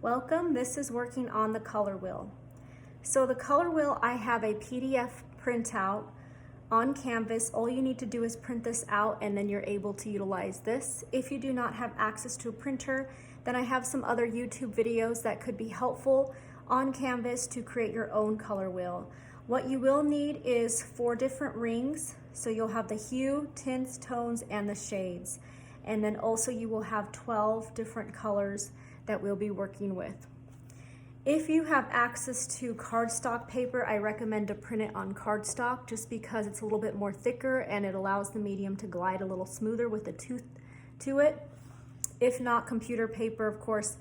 Welcome, this is working on the color wheel. So the color wheel, I have a PDF printout on Canvas. All you need to do is print this out and then you're able to utilize this. If you do not have access to a printer, then I have some other YouTube videos that could be helpful on Canvas to create your own color wheel. What you will need is 4 different rings. So you'll have the hue, tints, tones, and the shades. And then also you will have 12 different colors that we'll be working with. If you have access to cardstock paper, I recommend to print it on cardstock just because it's a little bit more thicker and it allows the medium to glide a little smoother with the tooth to it. If not, computer paper, of course,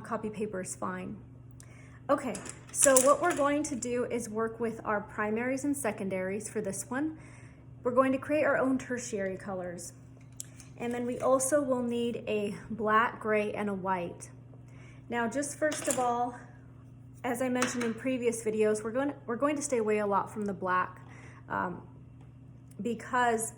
copy paper is fine. Okay, so what we're going to do is work with our primaries and secondaries for this one. We're going to create our own tertiary colors. And then we also will need a black, gray, and a white. Now, just first of all, as I mentioned in previous videos, we're going to stay away a lot from the black because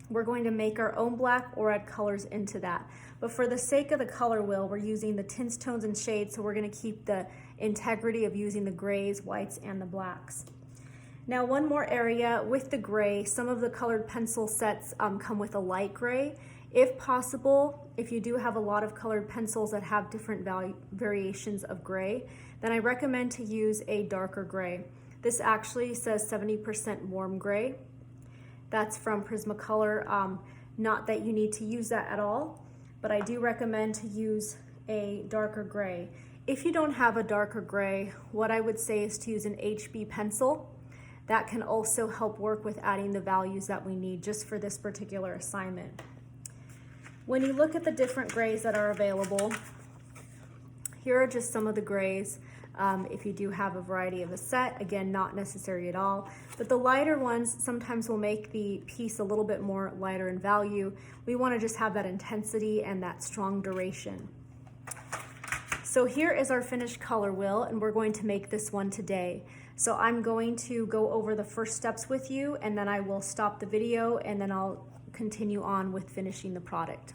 we're going to make our own black or add colors into that. But for the sake of the color wheel, we're using the tints, tones, and shades, so we're going to keep the integrity of using the grays, whites, and the blacks. Now, one more area with the gray, some of the colored pencil sets come with a light gray. If possible, if you do have a lot of colored pencils that have different variations of gray, then I recommend to use a darker gray. This actually says 70% warm gray. That's from Prismacolor. Not that you need to use that at all, but I do recommend to use a darker gray. If you don't have a darker gray, what I would say is to use an HB pencil. That can also help work with adding the values that we need just for this particular assignment. When you look at the different grays that are available, here are just some of the grays. If you do have a variety of a set, again, not necessary at all, but the lighter ones sometimes will make the piece a little bit more lighter in value. We want to just have that intensity and that strong duration. So here is our finished color wheel, and we're going to make this one today. So I'm going to go over the first steps with you, and then I will stop the video, and then I'll continue on with finishing the product.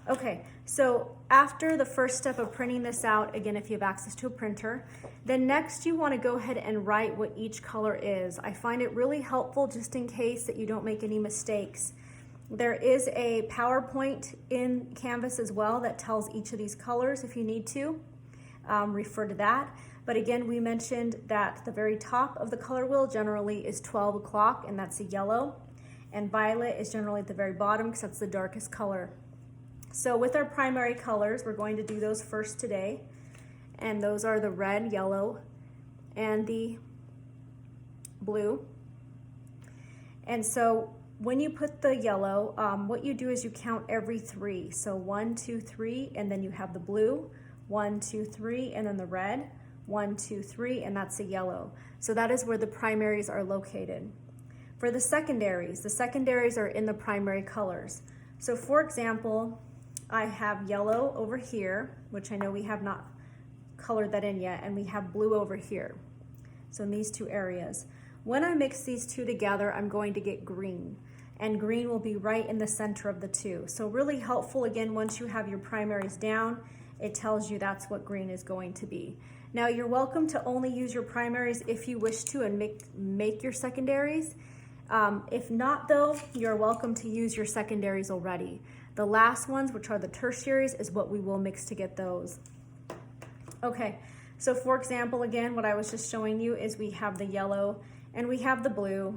Okay, so after the first step of printing this out, again, if you have access to a printer, then next you want to go ahead and write what each color is. I find it really helpful just in case that you don't make any mistakes. There is a PowerPoint in Canvas as well that tells each of these colors if you need to. Refer to that. But again, we mentioned that the very top of the color wheel generally is 12 o'clock, and that's a yellow. And violet is generally at the very bottom because that's the darkest color. So with our primary colors, we're going to do those first today. And those are the red, yellow, and the blue. And so when you put the yellow, what you do is you count every 3. So 1, 2, 3, and then you have the blue, 1, 2, 3, and then the red, 1, 2, 3, and that's a yellow. So that is where the primaries are located. For the secondaries are in the primary colors. So for example, I have yellow over here, which I know we have not colored that in yet, and we have blue over here. So in these 2 areas. When I mix these 2 together, I'm going to get green, and green will be right in the center of the 2. So really helpful, again, once you have your primaries down, it tells you that's what green is going to be. Now you're welcome to only use your primaries if you wish to and make your secondaries. If not though, you're welcome to use your secondaries already. The last ones, which are the tertiaries, is what we will mix to get those. Okay, so for example, again, what I was just showing you is we have the yellow and we have the blue,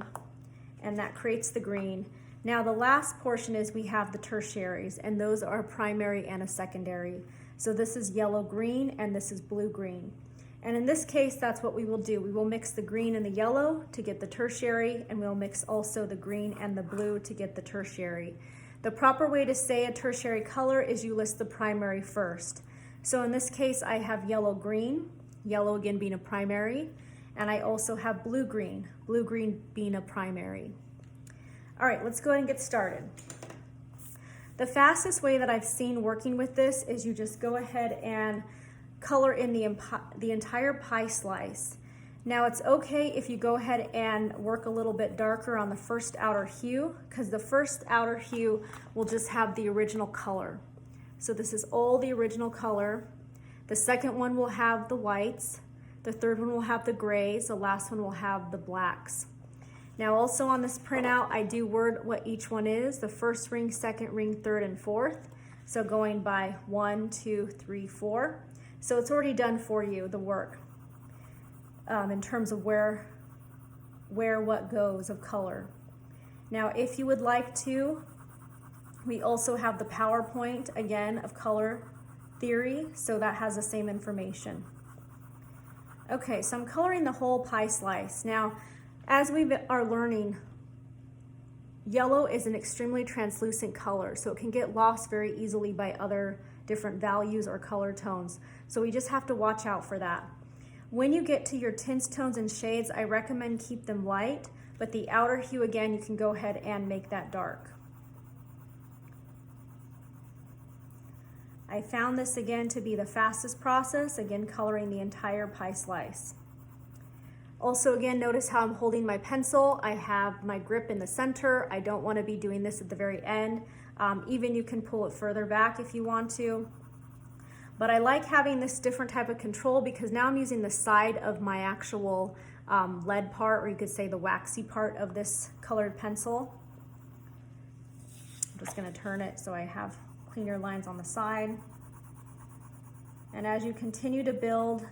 and that creates the green. Now the last portion is we have the tertiaries, and those are a primary and a secondary. So this is yellow-green and this is blue-green. And in this case, that's what we will do. We will mix the green and the yellow to get the tertiary, and we'll mix also the green and the blue to get the tertiary. The proper way to say a tertiary color is you list the primary first. So in this case, I have yellow-green, yellow again being a primary, and I also have blue-green, blue-green being a primary. All right, let's go ahead and get started. The fastest way that I've seen working with this is you just go ahead and color in the entire pie slice. Now it's okay if you go ahead and work a little bit darker on the first outer hue, because the first outer hue will just have the original color. So this is all the original color. The second one will have the whites. The third one will have the grays. The last one will have the blacks. Now also on this printout, I do word what each one is, the first ring, second ring, third, and fourth. So going by 1, 2, 3, 4. So it's already done for you, the work, in terms of where what goes of color. Now, if you would like to, we also have the PowerPoint, again, of color theory, so that has the same information. Okay, so I'm coloring the whole pie slice. Now, as we are learning, yellow is an extremely translucent color, so it can get lost very easily by other different values or color tones. So we just have to watch out for that. When you get to your tints, tones, and shades, I recommend keep them light, but the outer hue, again, you can go ahead and make that dark. I found this again to be the fastest process, again coloring the entire pie slice. Also again, notice how I'm holding my pencil. I have my grip in the center. I don't want to be doing this at the very end. Even you can pull it further back if you want to. But I like having this different type of control because now I'm using the side of my actual lead part, or you could say the waxy part of this colored pencil. I'm just going to turn it so I have cleaner lines on the side. And as you continue to build,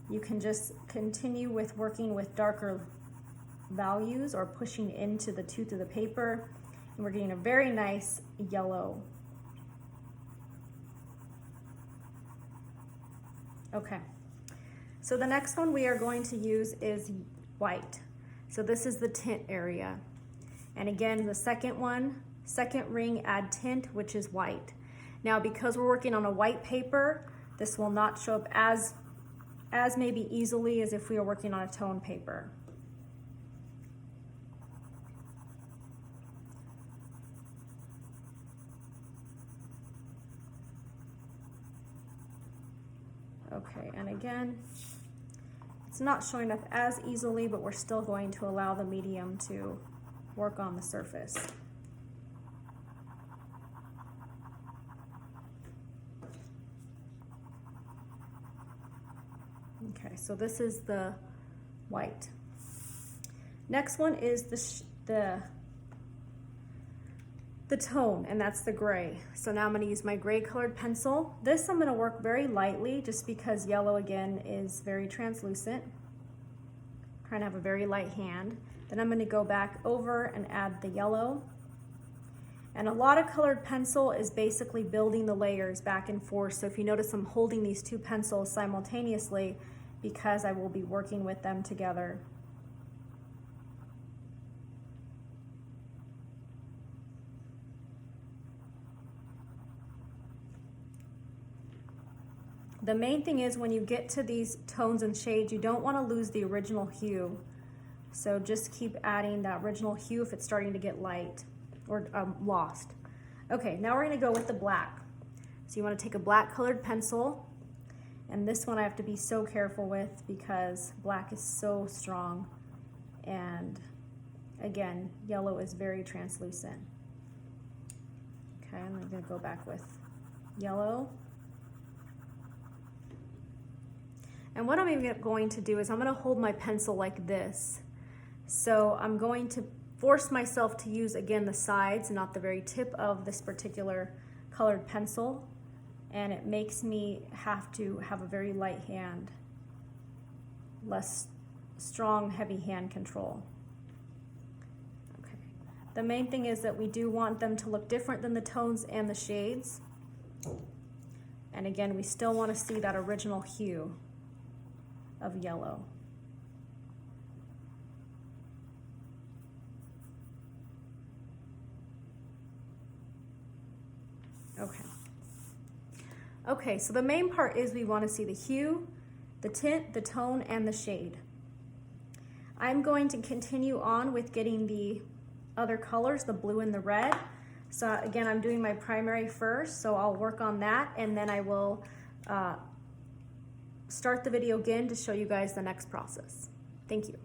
you can just continue with working with darker values or pushing into the tooth of the paper. And we're getting a very nice yellow. Okay, so the next one we are going to use is white. So this is the tint area. And again, the second ring, add tint, which is white. Now, because we're working on a white paper, this will not show up as maybe easily as if we were working on a tone paper. Okay, and again, it's not showing up as easily, but we're still going to allow the medium to work on the surface. Okay, so this is the white. Next one is the tone, and that's the gray. So now I'm going to use my gray colored pencil. This I'm going to work very lightly just because yellow again is very translucent. I'm trying to have a very light hand. Then I'm going to go back over and add the yellow. And a lot of colored pencil is basically building the layers back and forth. So if you notice, I'm holding these two pencils simultaneously because I will be working with them together. The main thing is when you get to these tones and shades, you don't want to lose the original hue. So just keep adding that original hue if it's starting to get light or lost. Okay, now we're going to go with the black. So you want to take a black colored pencil, and this one I have to be so careful with because black is so strong, and again, yellow is very translucent. Okay, I'm going to go back with yellow. And what I'm even going to do is I'm going to hold my pencil like this. So I'm going to force myself to use, again, the sides, not the very tip of this particular colored pencil. And it makes me have to have a very light hand, less strong, heavy hand control. Okay. The main thing is that we do want them to look different than the tones and the shades. And again, we still want to see that original hue of yellow. Okay. Okay, so the main part is we want to see the hue, the tint, the tone, and the shade. I'm going to continue on with getting the other colors, the blue and the red. So again, I'm doing my primary first, so I'll work on that, and then I will start the video again to show you guys the next process. Thank you.